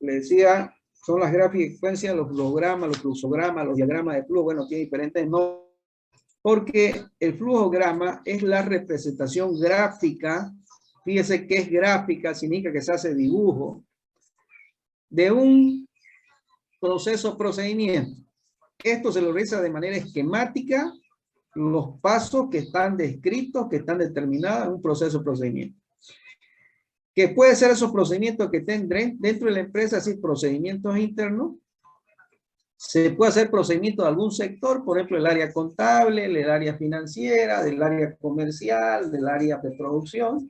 le decía, son las gráficas de frecuencia, los flujogramas, los fluxogramas, los diagramas de flujo, bueno, tiene diferentes nombres, porque el flujograma es la representación gráfica, fíjese que es gráfica, significa que se hace dibujo, de un proceso procedimiento. Esto se lo realiza de manera esquemática, los pasos que están descritos, que están determinados en un proceso procedimiento. Que puede ser esos procedimientos que tendrán dentro de la empresa, así procedimientos internos. Se puede hacer procedimientos de algún sector, por ejemplo, el área contable, el área financiera, del área comercial, del área de producción,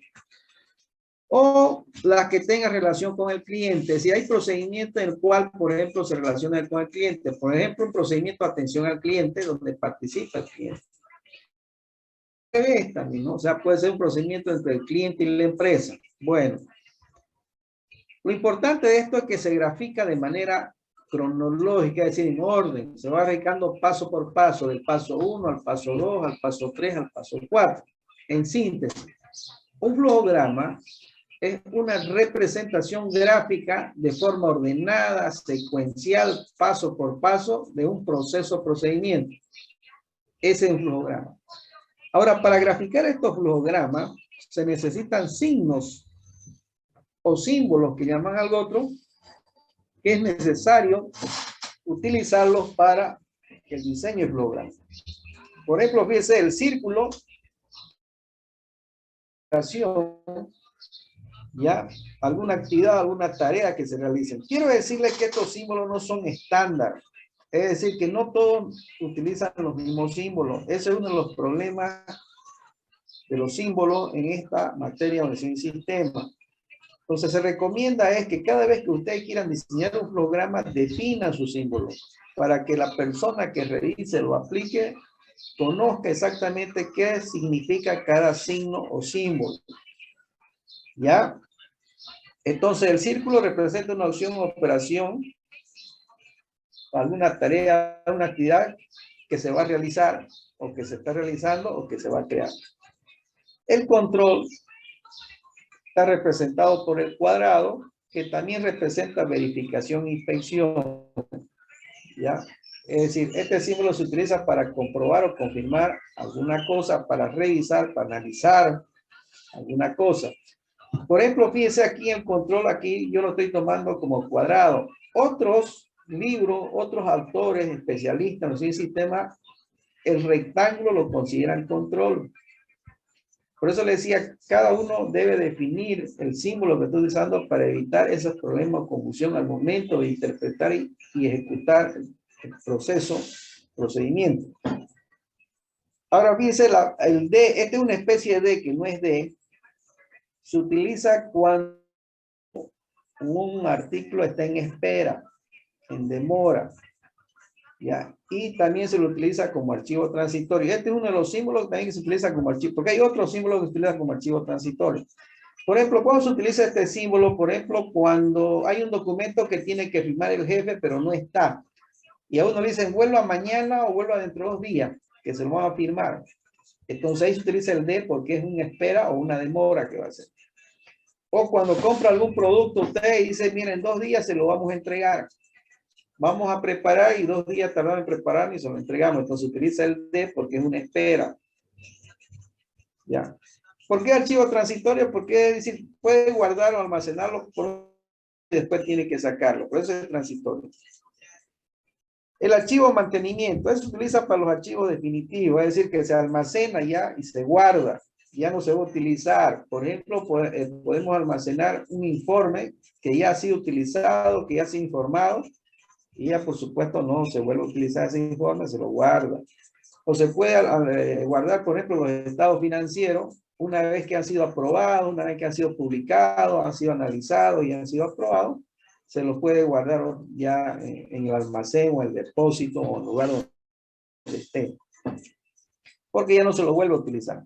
o las que tengan relación con el cliente. Si hay procedimiento en el cual, por ejemplo, se relaciona con el cliente, por ejemplo, un procedimiento de atención al cliente donde participa el cliente. También, ¿no? O sea, puede ser un procedimiento entre el cliente y la empresa. Bueno, lo importante de esto es que se grafica de manera cronológica, es decir, en orden. Se va graficando paso por paso, del paso 1 al paso 2, al paso 3, al paso 4. En síntesis, un flujograma es una representación gráfica de forma ordenada, secuencial, paso por paso, de un proceso procedimiento. Ese es un flujograma. Ahora, para graficar estos flujogramas, se necesitan signos o símbolos que llaman algo otro, que es necesario utilizarlos para el diseño del flujograma. Por ejemplo, fíjese el círculo, ya, alguna actividad, alguna tarea que se realicen. Quiero decirles que estos símbolos no son estándar. Es decir, que no todos utilizan los mismos símbolos. Ese es uno de los problemas de los símbolos en esta materia de organización y sistema. Entonces se recomienda es que cada vez que ustedes quieran diseñar un programa, definan sus símbolos para que la persona que revise lo aplique conozca exactamente qué significa cada signo o símbolo. ¿Ya? Entonces el círculo representa una opción o operación, alguna tarea, una actividad que se va a realizar o que se está realizando o que se va a crear. El control está representado por el cuadrado, que también representa verificación e inspección. ¿Ya? Es decir, este símbolo se utiliza para comprobar o confirmar alguna cosa, para revisar, para analizar alguna cosa. Por ejemplo, fíjense aquí el control, aquí yo lo estoy tomando como cuadrado. Otros libros, otros autores especialistas en el sistema, el rectángulo lo consideran control. Por eso le decía, cada uno debe definir el símbolo que está utilizando para evitar esos problemas o confusión al momento de interpretar y ejecutar el procedimiento. Ahora fíjense, el D, esta es una especie de D que no es D, se utiliza cuando un artículo está en espera, en demora, ¿ya? Y también se lo utiliza como archivo transitorio. Este es uno de los símbolos también que se utiliza como archivo, porque hay otros símbolos que se utilizan como archivo transitorio. Por ejemplo, ¿cuándo se utiliza este símbolo? Por ejemplo, cuando hay un documento que tiene que firmar el jefe, pero no está. Y a uno le dicen, vuelva mañana o vuelva dentro de 2 días, que se lo van a firmar. Entonces ahí se utiliza el D porque es una espera o una demora que va a ser. O cuando compra algún producto, usted dice, miren, en 2 días se lo vamos a entregar. Vamos a preparar y 2 días tardan en preparar y se lo entregamos. Entonces utiliza el D porque es una espera. ¿Ya? ¿Por qué archivo transitorio? Porque es decir, puede guardar o almacenarlo y después tiene que sacarlo. Por eso es transitorio. El archivo mantenimiento, eso se utiliza para los archivos definitivos, es decir, que se almacena ya y se guarda. Ya no se va a utilizar. Por ejemplo, podemos almacenar un informe que ya ha sido utilizado, que ya ha sido informado, y ya por supuesto no se vuelve a utilizar ese informe, se lo guarda. O se puede guardar, por ejemplo, los estados financieros, una vez que han sido aprobados, una vez que han sido publicados, han sido analizados y han sido aprobados, se los puede guardar ya en el almacén o el depósito o el lugar donde esté. Porque ya no se lo vuelve a utilizar.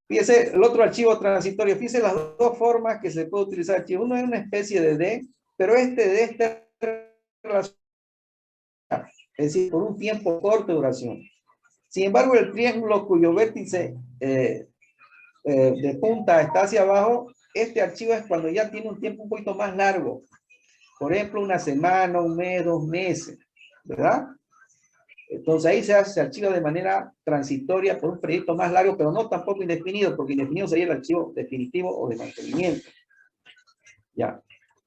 Fíjese, el otro archivo transitorio, fíjese las dos formas que se puede utilizar archivo. Uno es una especie de D, pero este D está relacionado, es decir, por un tiempo corto de duración. Sin embargo, el triángulo cuyo vértice de punta está hacia abajo, este archivo es cuando ya tiene un tiempo un poquito más largo. Por ejemplo, una semana, un mes, 2 meses, ¿verdad? Entonces ahí se archiva de manera transitoria por un periodo más largo, pero no tampoco indefinido, porque indefinido sería el archivo definitivo o de mantenimiento. Ya.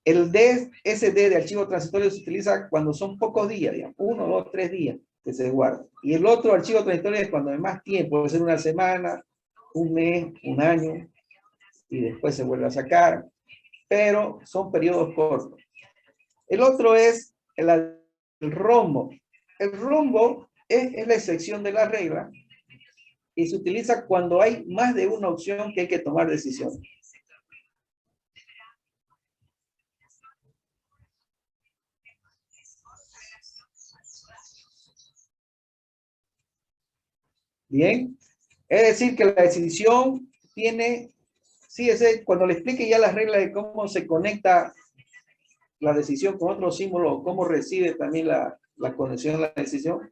El DSD de archivo transitorio se utiliza cuando son pocos días, digamos, 1, 2, 3 días que se guarda. Y el otro archivo transitorio es cuando hay más tiempo, puede ser una semana, un mes, un año, y después se vuelve a sacar, pero son periodos cortos. El otro es el rombo. El rombo es la excepción de la regla y se utiliza cuando hay más de una opción que hay que tomar decisiones. Bien, es decir que la decisión tiene, sí, cuando le explique ya las reglas de cómo se conecta la decisión con otro símbolo, cómo recibe también la conexión a la decisión,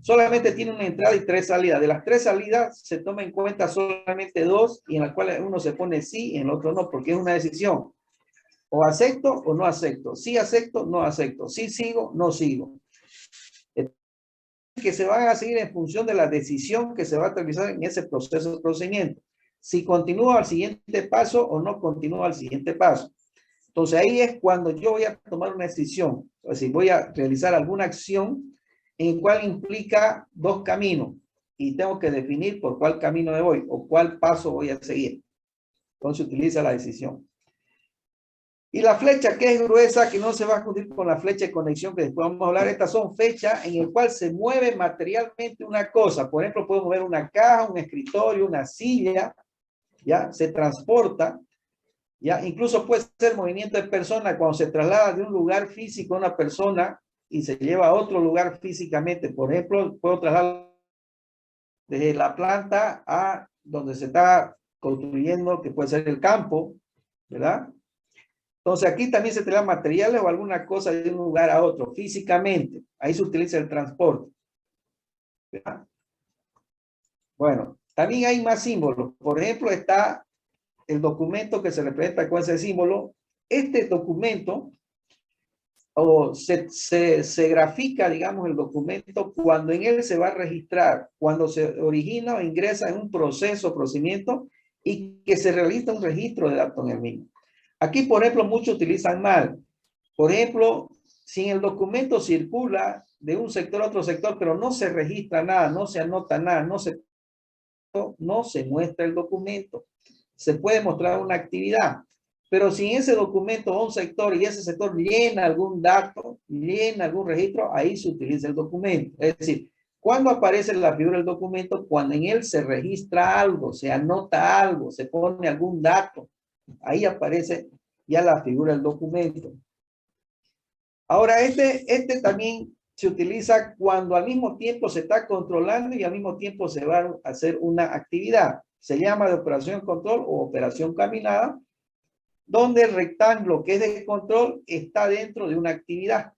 solamente tiene una entrada y 3 salidas. De las 3 salidas se toma en cuenta solamente 2 y en las cuales uno se pone sí y en el otro no, porque es una decisión. O acepto o no acepto. Sí acepto, no acepto. Sí sigo, no sigo. Que se van a seguir en función de la decisión que se va a realizar en ese proceso de procedimiento. Si continúa al siguiente paso o no continúa al siguiente paso. Entonces ahí es cuando yo voy a tomar una decisión. Es decir, voy a realizar alguna acción en la cual implica 2 caminos y tengo que definir por cuál camino me voy o cuál paso voy a seguir. Entonces utiliza la decisión. Y la flecha que es gruesa, que no se va a fundir con la flecha de conexión que después vamos a hablar, estas son fechas en el cual se mueve materialmente una cosa. Por ejemplo, puedo mover una caja, un escritorio, una silla, ya se transporta, ya incluso puede ser movimiento de persona cuando se traslada de un lugar físico a una persona y se lleva a otro lugar físicamente. Por ejemplo, puedo trasladar desde la planta a donde se está construyendo, que puede ser el campo, ¿verdad? Entonces aquí también se traen materiales o alguna cosa de un lugar a otro, físicamente. Ahí se utiliza el transporte. ¿Verdad? Bueno, también hay más símbolos. Por ejemplo, está el documento que se representa con ese símbolo. Este documento, o se grafica, digamos, el documento cuando en él se va a registrar, cuando se origina o ingresa en un proceso, procedimiento, y que se realiza un registro de datos en el mismo. Aquí, por ejemplo, muchos utilizan mal. Por ejemplo, si en el documento circula de un sector a otro sector, pero no se registra nada, no se anota nada, no se muestra el documento. Se puede mostrar una actividad, pero si en ese documento va un sector y ese sector llena algún dato, llena algún registro, ahí se utiliza el documento. Es decir, ¿cuándo aparece la figura del documento? Cuando en él se registra algo, se anota algo, se pone algún dato. Ahí aparece ya la figura del documento. Ahora, este también se utiliza cuando al mismo tiempo se está controlando y al mismo tiempo se va a hacer una actividad. Se llama de operación control o operación caminada, donde el rectángulo que es de control está dentro de una actividad.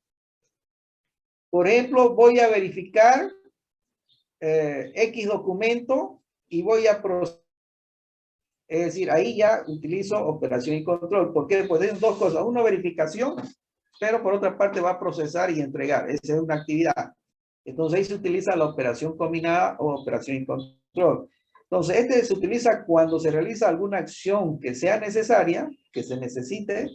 Por ejemplo, voy a verificar X documento y voy a proceder. Es decir, ahí ya utilizo operación y control. ¿Por qué? Pues hay 2 cosas. Una, verificación, pero por otra parte va a procesar y entregar. Esa es una actividad. Entonces ahí se utiliza la operación combinada o operación y control. Entonces este se utiliza cuando se realiza alguna acción que sea necesaria, que se necesite,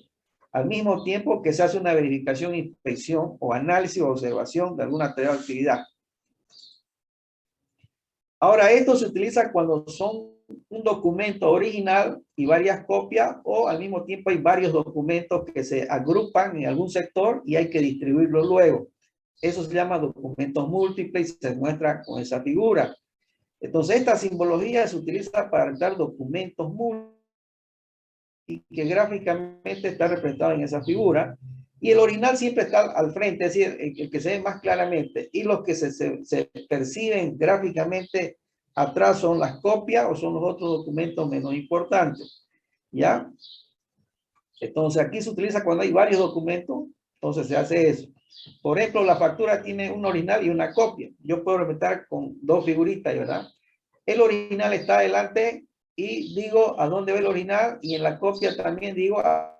al mismo tiempo que se hace una verificación, inspección o análisis o observación de alguna tarea o actividad. Ahora, esto se utiliza cuando son un documento original y varias copias, o al mismo tiempo hay varios documentos que se agrupan en algún sector y hay que distribuirlo luego. Eso se llama documentos múltiples y se muestra con esa figura. Entonces, esta simbología se utiliza para dar documentos múltiples y que gráficamente está representado en esa figura. Y el original siempre está al frente, es decir, el que se ve más claramente. Y los que se perciben gráficamente atrás son las copias o son los otros documentos menos importantes. ¿Ya? Entonces aquí se utiliza cuando hay varios documentos, entonces se hace eso. Por ejemplo, la factura tiene un original y una copia. Yo puedo representar con 2 figuritas, ¿verdad? El original está adelante y digo a dónde va el original, y en la copia también digo a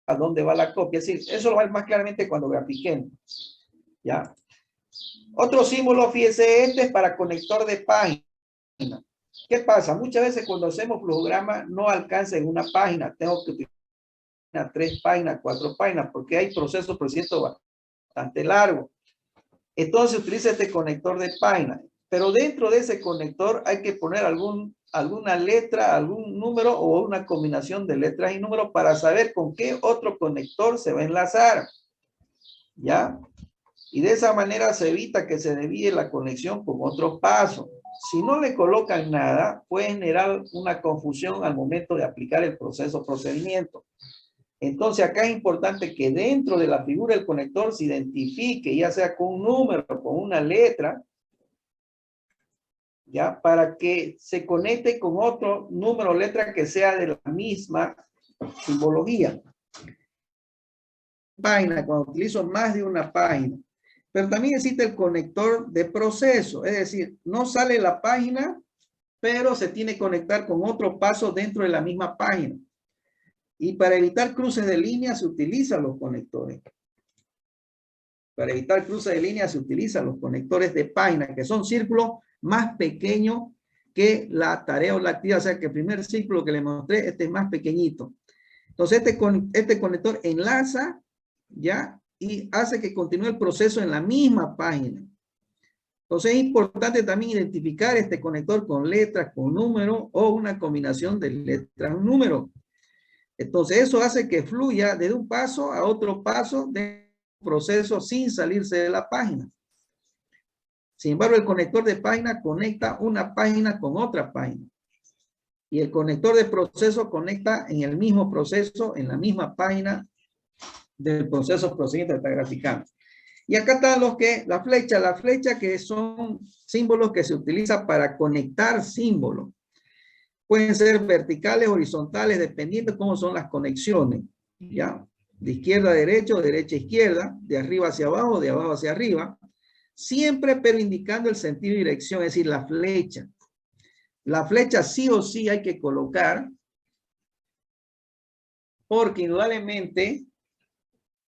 a dónde va la copia. Es decir, eso lo va a ver más claramente cuando grafiquemos. ¿Ya? Otro símbolo, fíjese, este es para conector de página. ¿Qué pasa? Muchas veces cuando hacemos flujograma no alcanza en una página. Tengo que utilizar 3 páginas, 4 páginas, porque hay procesos, por cierto, bastante largos. Entonces utiliza este conector de página. Pero dentro de ese conector hay que poner alguna letra, algún número o una combinación de letras y números para saber con qué otro conector se va a enlazar. ¿Ya? Y de esa manera se evita que se desvíe la conexión con otros pasos. Si no le colocan nada, puede generar una confusión al momento de aplicar el procedimiento. Entonces acá es importante que dentro de la figura del conector se identifique, ya sea con un número o con una letra, ya, para que se conecte con otro número o letra que sea de la misma simbología. Página, cuando utilizo más de una página. Pero también existe el conector de proceso, es decir, no sale la página, pero se tiene que conectar con otro paso dentro de la misma página. Y para evitar cruces de línea se utilizan los conectores. Para evitar cruces de línea se utilizan los conectores de página, que son círculos más pequeños que la tarea o la actividad. O sea que el primer círculo que le mostré, este es más pequeñito. Entonces este conector enlaza, ¿ya? Y hace que continúe el proceso en la misma página. Entonces es importante también identificar este conector con letras, con números o una combinación de letras y números. Entonces eso hace que fluya de un paso a otro paso de un proceso sin salirse de la página. Sin embargo, el conector de página conecta una página con otra página. Y el conector de proceso conecta en el mismo proceso, en la misma página del proceso procedimiento que está graficando. Y acá están la flecha que son símbolos que se utilizan para conectar símbolos. Pueden ser verticales, horizontales, dependiendo de cómo son las conexiones, ¿ya? De izquierda a derecha o derecha a izquierda, de arriba hacia abajo, de abajo hacia arriba, siempre pero indicando el sentido y dirección, es decir, la flecha. La flecha sí o sí hay que colocar, porque indudablemente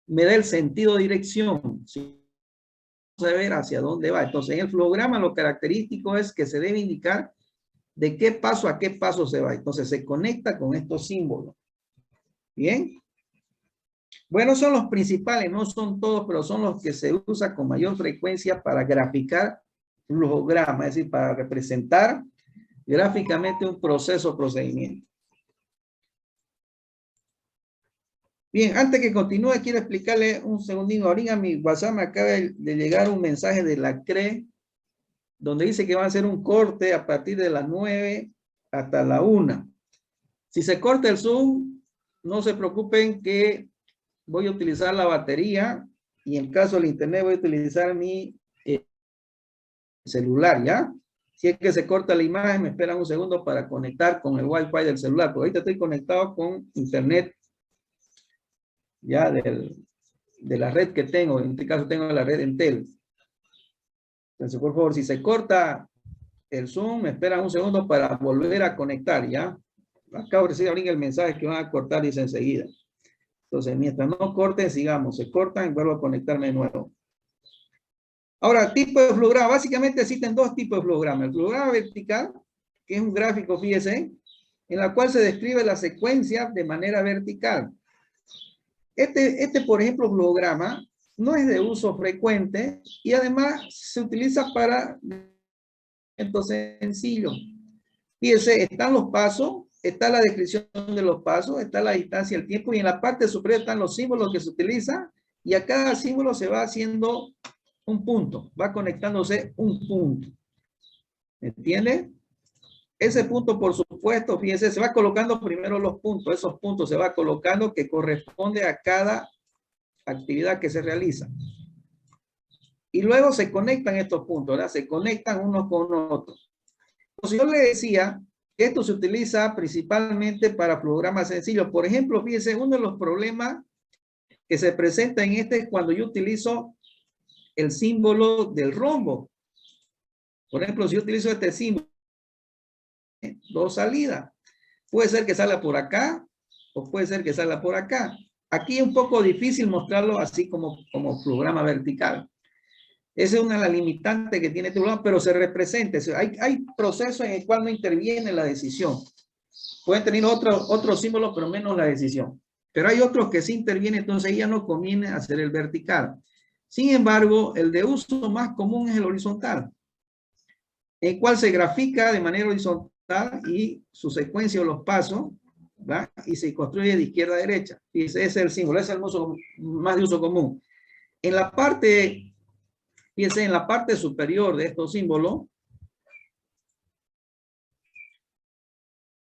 me da el sentido de dirección, ¿sí? Saber hacia dónde va. Entonces, en el flujograma lo característico es que se debe indicar de qué paso a qué paso se va. Entonces, se conecta con estos símbolos. ¿Bien? Bueno, son los principales, no son todos, pero son los que se usan con mayor frecuencia para graficar flujograma, es decir, para representar gráficamente un proceso o procedimiento. Bien, antes que continúe, quiero explicarle un segundito. Ahorita a mi WhatsApp me acaba de llegar un mensaje de la CRE, donde dice que van a hacer un corte a partir de las 9 hasta la 1. Si se corta el Zoom, no se preocupen que voy a utilizar la batería y en caso del internet voy a utilizar mi celular, ¿ya? Si es que se corta la imagen, me esperan un segundo para conectar con el Wi-Fi del celular, porque ahorita estoy conectado con internet ya de la red que tengo. En este caso tengo la red Entel. Entonces, por favor, si se corta el Zoom, me esperan un segundo para volver a conectar, ¿ya? Acabo de recibir ahorita el mensaje que van a cortar, dice enseguida. Entonces, mientras no corten, sigamos. Se cortan y vuelvo a conectarme de nuevo. Ahora, tipo de flujograma. Básicamente existen dos tipos de flujograma. El flujograma vertical, que es un gráfico, fíjese, en la cual se describe la secuencia de manera vertical. Por ejemplo, flujograma no es de uso frecuente y además se utiliza para entonces sencillo. Fíjense, están los pasos, está la descripción de los pasos, está la distancia, el tiempo, y en la parte superior están los símbolos que se utilizan, y a cada símbolo se va haciendo un punto, va conectándose un punto. ¿Me entiende? Ese punto, por supuesto, fíjense, se va colocando primero los puntos, esos puntos se va colocando que corresponde a cada actividad que se realiza. Y luego se conectan estos puntos, ¿verdad? Se conectan unos con otros. Entonces yo le decía que esto se utiliza principalmente para flojogramas sencillos. Por ejemplo, fíjense, uno de los problemas que se presenta en este es cuando yo utilizo el símbolo del rombo. Por ejemplo, si yo utilizo este símbolo, dos salidas. Puede ser que salga por acá o puede ser que salga por acá. Aquí es un poco difícil mostrarlo así como programa vertical. Esa es una de las limitantes que tiene este programa, pero se representa. Hay procesos en el cual no interviene la decisión. Pueden tener otro símbolo, pero menos la decisión. Pero hay otros que sí intervienen, entonces ya no conviene hacer el vertical. Sin embargo, el de uso más común es el horizontal, en el cual se grafica de manera horizontal y su secuencia o los pasos, ¿va? Y se construye de izquierda a derecha. Y ese es el símbolo, ese es el uso más de uso común. En la parte, fíjense, en la parte superior de estos símbolos,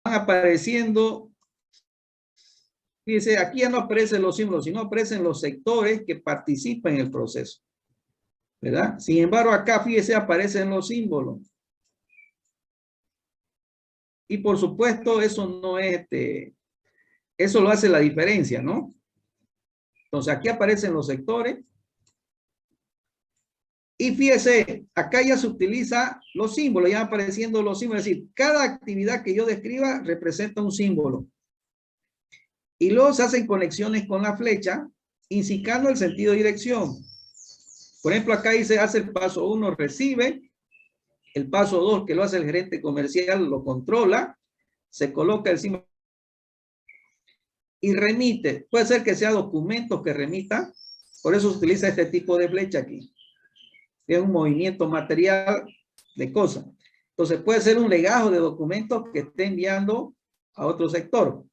van apareciendo, fíjense, aquí ya no aparecen los símbolos, sino aparecen los sectores que participan en el proceso, ¿verdad? Sin embargo, acá, fíjense, aparecen los símbolos. Y por supuesto, eso no es, eso lo hace la diferencia, ¿no? Entonces, aquí aparecen los sectores. Y fíjese, acá ya se utiliza los símbolos, ya apareciendo los símbolos. Es decir, cada actividad que yo describa representa un símbolo. Y luego se hacen conexiones con la flecha, indicando el sentido de dirección. Por ejemplo, acá dice, hace el paso 1, recibe. El paso 2, que lo hace el gerente comercial, lo controla. Se coloca el símbolo. Y remite. Puede ser que sea documentos que remita. Por eso se utiliza este tipo de flecha aquí. Es un movimiento material de cosas. Entonces puede ser un legajo de documentos que esté enviando a otro sector,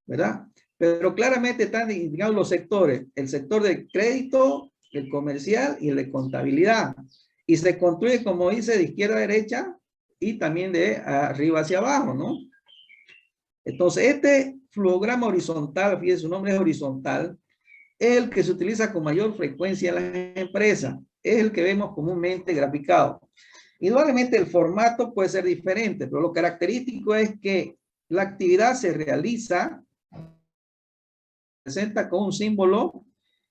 ¿verdad? Pero claramente están indicados los sectores, el sector de crédito, el comercial y el de contabilidad. Y se construye, como dice, de izquierda a derecha y también de arriba hacia abajo, ¿no? Entonces este flujograma horizontal, fíjense, su nombre es horizontal, es el que se utiliza con mayor frecuencia en las empresas. Es el que vemos comúnmente graficado. Indudablemente el formato puede ser diferente, pero lo característico es que la actividad se realiza, presenta con un símbolo,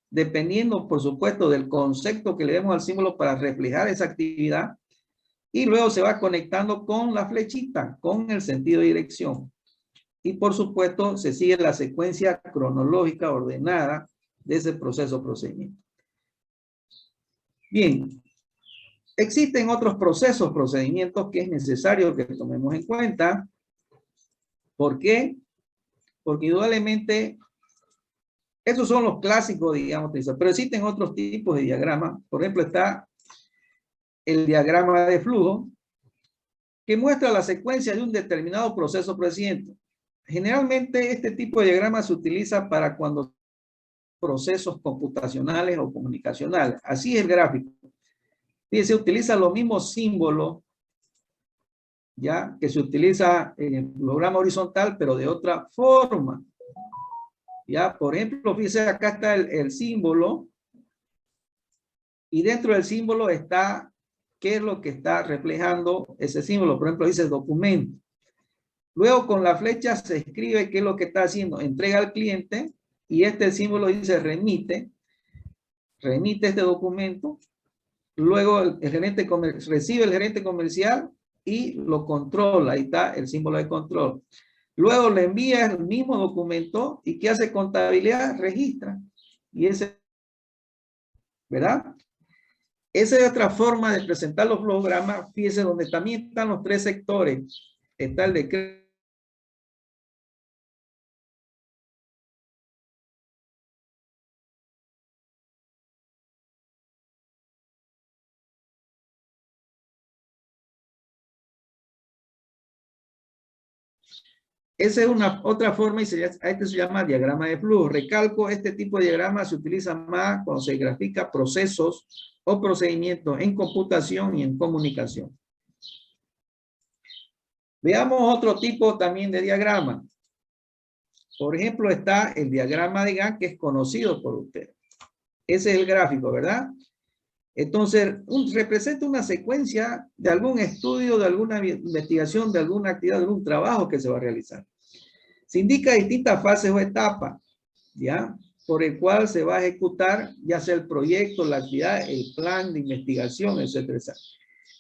dependiendo, por supuesto, del concepto que le demos al símbolo para reflejar esa actividad, y luego se va conectando con la flechita, con el sentido de dirección. Y por supuesto, se sigue la secuencia cronológica ordenada de ese proceso o procedimiento. Bien, existen otros procesos, procedimientos que es necesario que tomemos en cuenta. ¿Por qué? Porque indudablemente esos son los clásicos, digamos, pero existen otros tipos de diagramas. Por ejemplo, está el diagrama de flujo, que muestra la secuencia de un determinado proceso o procedimiento. Generalmente este tipo de diagrama se utiliza para cuando procesos computacionales o comunicacionales. Así es el gráfico. Fíjense, utiliza los mismos símbolos, ya, que se utiliza en el programa horizontal, pero de otra forma. Ya, por ejemplo, fíjense, acá está el símbolo, y dentro del símbolo está qué es lo que está reflejando ese símbolo. Por ejemplo, dice documento. Luego con la flecha se escribe qué es lo que está haciendo. Entrega al cliente, y este símbolo dice remite. Remite este documento. Luego el gerente recibe el gerente comercial y lo controla. Ahí está el símbolo de control. Luego le envía el mismo documento, y ¿qué hace contabilidad? Registra. Y ese, ¿verdad? Esa es otra forma de presentar los flojogramas. Fíjese, donde también están los tres sectores. Está el de esa es una otra forma, y este se llama diagrama de flujo. Recalco, este tipo de diagrama se utiliza más cuando se grafica procesos o procedimientos en computación y en comunicación. Veamos otro tipo también de diagrama. Por ejemplo, está el diagrama de Gantt, que es conocido por usted. Ese es el gráfico, ¿verdad? Entonces, representa una secuencia de algún estudio, de alguna investigación, de alguna actividad, de algún trabajo que se va a realizar. Se indica distintas fases o etapas, ¿ya? Por el cual se va a ejecutar, ya sea el proyecto, la actividad, el plan de investigación, etcétera, etcétera.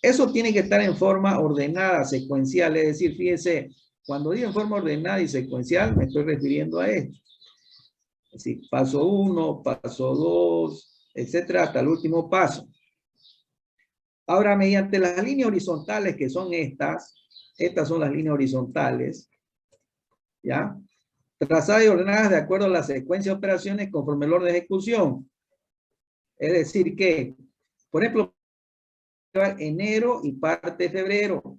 Eso tiene que estar en forma ordenada, secuencial, es decir, fíjese, cuando digo en forma ordenada y secuencial, me estoy refiriendo a esto. Es decir, paso 1, paso 2, etcétera, hasta el último paso. Ahora, mediante las líneas horizontales, que son estas son las líneas horizontales, ¿ya? Trazadas y ordenadas de acuerdo a la secuencia de operaciones conforme el orden de ejecución. Es decir que, por ejemplo, enero y parte de febrero.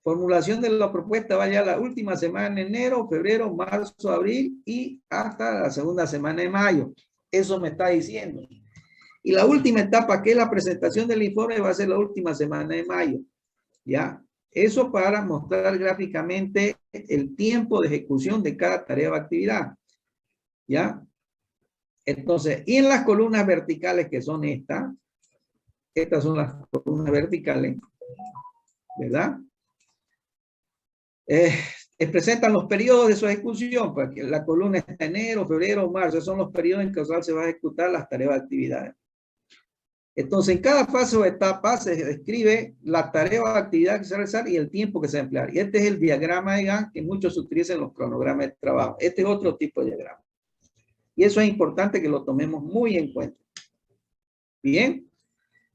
Formulación de la propuesta vaya a la última semana de enero, febrero, marzo, abril y hasta la segunda semana de mayo. Eso me está diciendo. Y la última etapa, que es la presentación del informe, va a ser la última semana de mayo. ¿Ya? Eso para mostrar gráficamente el tiempo de ejecución de cada tarea o actividad. ¿Ya? Entonces, y en las columnas verticales, que son estas son las columnas verticales, ¿verdad? Presentan los periodos de su ejecución, porque la columna está enero, febrero, marzo, esos son los periodos en que se va a ejecutar las tareas o actividades. Entonces, en cada fase o etapa se describe la tarea o actividad que se va a realizar y el tiempo que se va a emplear. Y este es el diagrama de Gantt que muchos utilizan en los cronogramas de trabajo. Este es otro tipo de diagrama. Y eso es importante que lo tomemos muy en cuenta. Bien.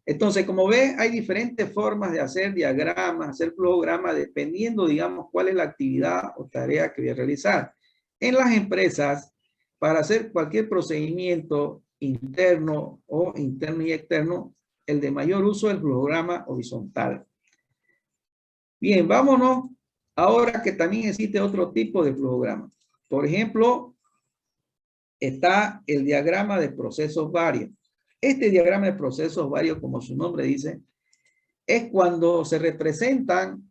Entonces, como ve, hay diferentes formas de hacer diagramas, hacer flujogramas, dependiendo, digamos, cuál es la actividad o tarea que voy a realizar. En las empresas, para hacer cualquier procedimiento interno o interno y externo, el de mayor uso es el flujograma horizontal. Bien, vámonos ahora que también existe otro tipo de flujograma. Por ejemplo, está el diagrama de procesos varios. Este diagrama de procesos varios, como su nombre dice, es cuando se representan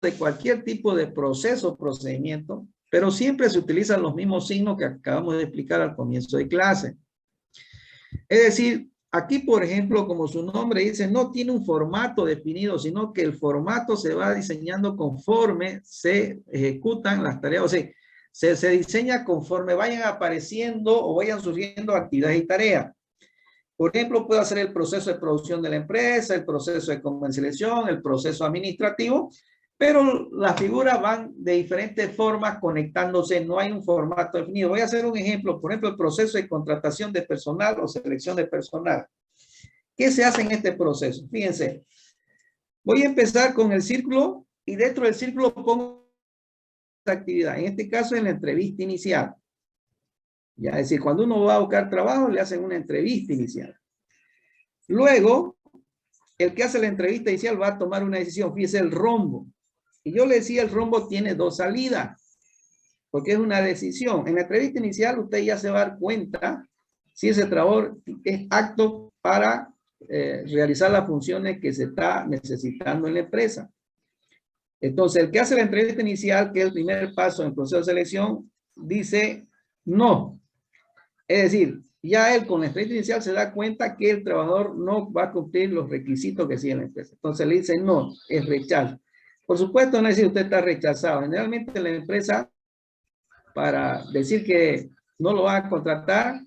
de cualquier tipo de proceso o procedimiento, pero siempre se utilizan los mismos signos que acabamos de explicar al comienzo de clase. Es decir, aquí, por ejemplo, como su nombre dice, no tiene un formato definido, sino que el formato se va diseñando conforme se ejecutan las tareas, o sea, se diseña conforme vayan apareciendo o vayan surgiendo actividades y tareas. Por ejemplo, puede hacer el proceso de producción de la empresa, el proceso de comercialización, el proceso administrativo, pero las figuras van de diferentes formas conectándose, no hay un formato definido. Voy a hacer un ejemplo, por ejemplo, el proceso de contratación de personal o selección de personal. ¿Qué se hace en este proceso? Fíjense, voy a empezar con el círculo y dentro del círculo pongo esta actividad. En este caso, en la entrevista inicial. Ya, es decir, cuando uno va a buscar trabajo, le hacen una entrevista inicial. Luego, el que hace la entrevista inicial va a tomar una decisión. Fíjese el rombo. Y yo le decía, el rombo tiene dos salidas, porque es una decisión. En la entrevista inicial, usted ya se va a dar cuenta si ese trabajador es apto para realizar las funciones que se está necesitando en la empresa. Entonces, el que hace la entrevista inicial, que es el primer paso en el proceso de selección, dice no. Es decir, ya él con la entrevista inicial se da cuenta que el trabajador no va a cumplir los requisitos que sigue la empresa. Entonces le dice no, es rechazo. Por supuesto, no es decir usted está rechazado. Generalmente la empresa, para decir que no lo va a contratar,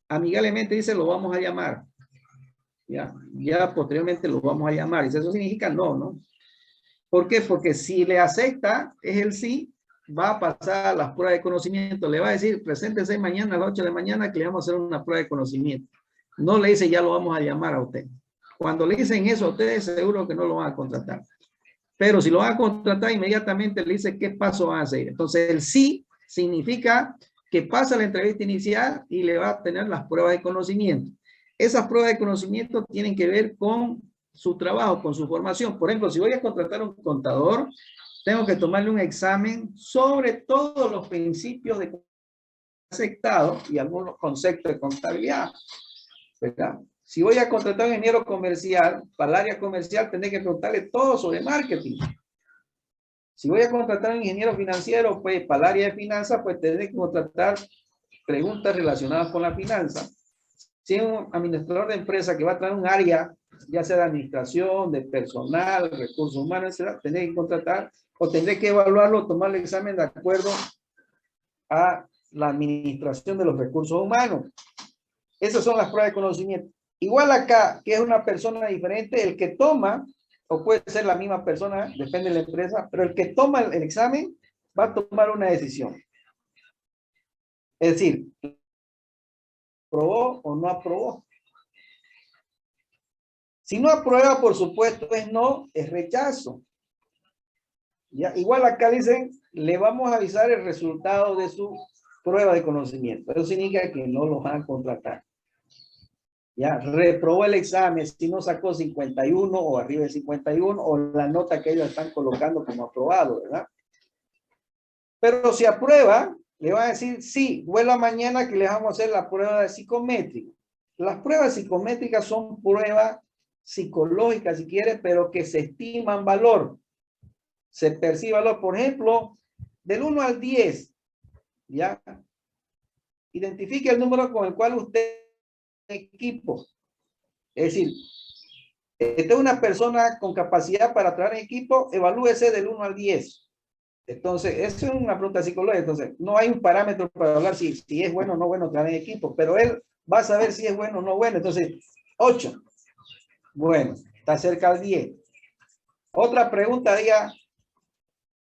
amigablemente dice lo vamos a llamar. Ya posteriormente lo vamos a llamar. Y eso significa no, ¿no? ¿Por qué? Porque si le acepta, es el sí, va a pasar las pruebas de conocimiento. Le va a decir, preséntese mañana a las 8 de la mañana que le vamos a hacer una prueba de conocimiento. No le dice, ya lo vamos a llamar a usted. Cuando le dicen eso a ustedes, seguro que no lo van a contratar. Pero si lo van a contratar, inmediatamente le dice qué paso van a seguir. Entonces, el sí significa que pasa la entrevista inicial y le va a tener las pruebas de conocimiento. Esas pruebas de conocimiento tienen que ver con su trabajo, con su formación. Por ejemplo, si voy a contratar a un contador, tengo que tomarle un examen sobre todos los principios de aceptado y algunos conceptos de contabilidad, ¿verdad? Si voy a contratar a un ingeniero comercial, para el área comercial tendré que preguntarle todo sobre marketing. Si voy a contratar a un ingeniero financiero, pues para el área de finanzas, pues tendré que contratar preguntas relacionadas con la finanza. Si es un administrador de empresa que va a traer un área, ya sea de administración, de personal, recursos humanos, etc., tendré que contratar o tendré que evaluarlo, tomar el examen de acuerdo a la administración de los recursos humanos. Esas son las pruebas de conocimiento. Igual acá, que es una persona diferente, el que toma, o puede ser la misma persona, depende de la empresa, pero el que toma el examen va a tomar una decisión. Es decir, aprobó o no aprobó. Si no aprueba, por supuesto, es no, es rechazo. ¿Ya? Igual acá dicen, le vamos a avisar el resultado de su prueba de conocimiento. Eso significa que no los van a contratar. Ya, reprobó el examen, si no sacó 51 o arriba de 51, o la nota que ellos están colocando como aprobado, ¿verdad? Pero si aprueba, le van a decir, sí, vuelva mañana que le vamos a hacer la prueba de psicométrica. Las pruebas psicométricas son pruebas psicológicas, si quiere, pero que se estiman valor. Se percibe valor, por ejemplo, del 1 al 10, ¿ya? Identifique el número con el cual usted equipo. Es decir, esta es una persona con capacidad para trabajar en equipo, evalúese del 1 al 10. Entonces, eso es una pregunta psicológica. Entonces, no hay un parámetro para hablar si es bueno o no bueno trabajar en equipo, pero él va a saber si es bueno o no bueno. Entonces, 8. Bueno, está cerca al 10. Otra pregunta, diga,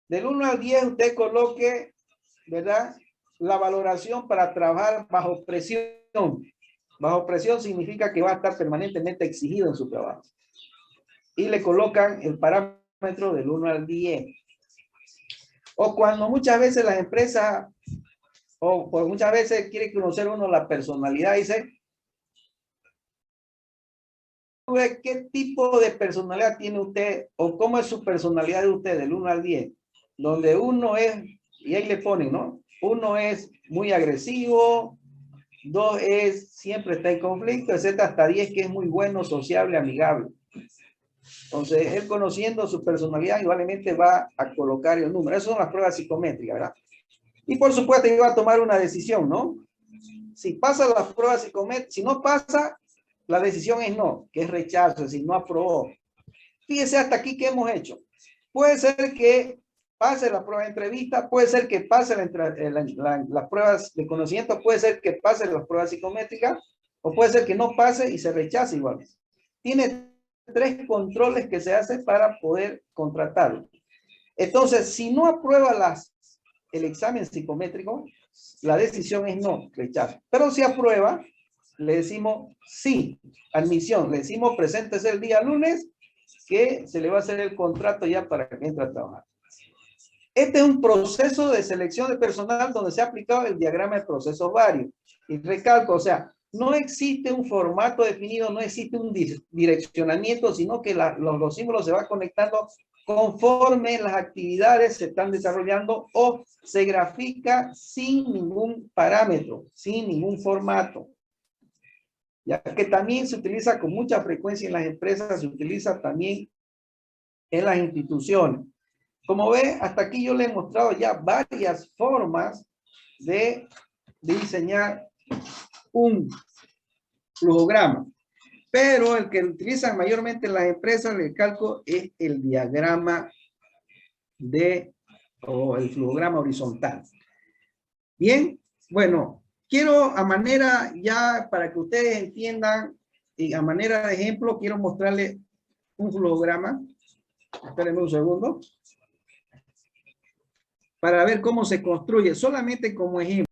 del 1 al 10 usted coloque, ¿verdad? La valoración para trabajar bajo presión. Bajo presión significa que va a estar permanentemente exigido en su trabajo. Y le colocan el parámetro del 1 al 10. O cuando muchas veces las empresas, o por muchas veces quiere conocer uno la personalidad, dice, ¿qué tipo de personalidad tiene usted? O cómo es su personalidad de usted del 1 al 10. Donde uno es, y ahí le ponen, ¿no? Uno es muy agresivo, 2 es siempre está en conflicto, etc. hasta 10 que es muy bueno, sociable, amigable. Entonces, él conociendo su personalidad, igualmente va a colocar el número. Esas son las pruebas psicométricas, ¿verdad? Y por supuesto, iba a tomar una decisión, ¿no? Si pasa las pruebas psicométricas, si no pasa, la decisión es no, que es rechazo, es decir, no aprobó. Fíjese hasta aquí qué hemos hecho. Puede ser que pase la prueba de entrevista, puede ser que pase las pruebas de conocimiento, puede ser que pase las pruebas psicométricas, o puede ser que no pase y se rechace igual. Tiene 3 controles que se hacen para poder contratarlo. Entonces, si no aprueba el examen psicométrico, la decisión es no, rechazo. Pero si aprueba, le decimos sí, admisión. Le decimos preséntese el día lunes que se le va a hacer el contrato ya para que entre a trabajar. Este es un proceso de selección de personal donde se ha aplicado el diagrama de procesos varios. Y recalco, o sea, no existe un formato definido, no existe un direccionamiento, sino que los símbolos se van conectando conforme las actividades se están desarrollando o se grafica sin ningún parámetro, sin ningún formato. Ya que también se utiliza con mucha frecuencia en las empresas, se utiliza también en las instituciones. Como ve, hasta aquí yo le he mostrado ya varias formas de diseñar un flujograma. Pero el que utilizan mayormente en las empresas, le calco, es el diagrama o el flujograma horizontal. Bien, bueno, quiero a manera ya para que ustedes entiendan y a manera de ejemplo, quiero mostrarles un flujograma. Espérenme un segundo. Para ver cómo se construye, solamente como ejemplo.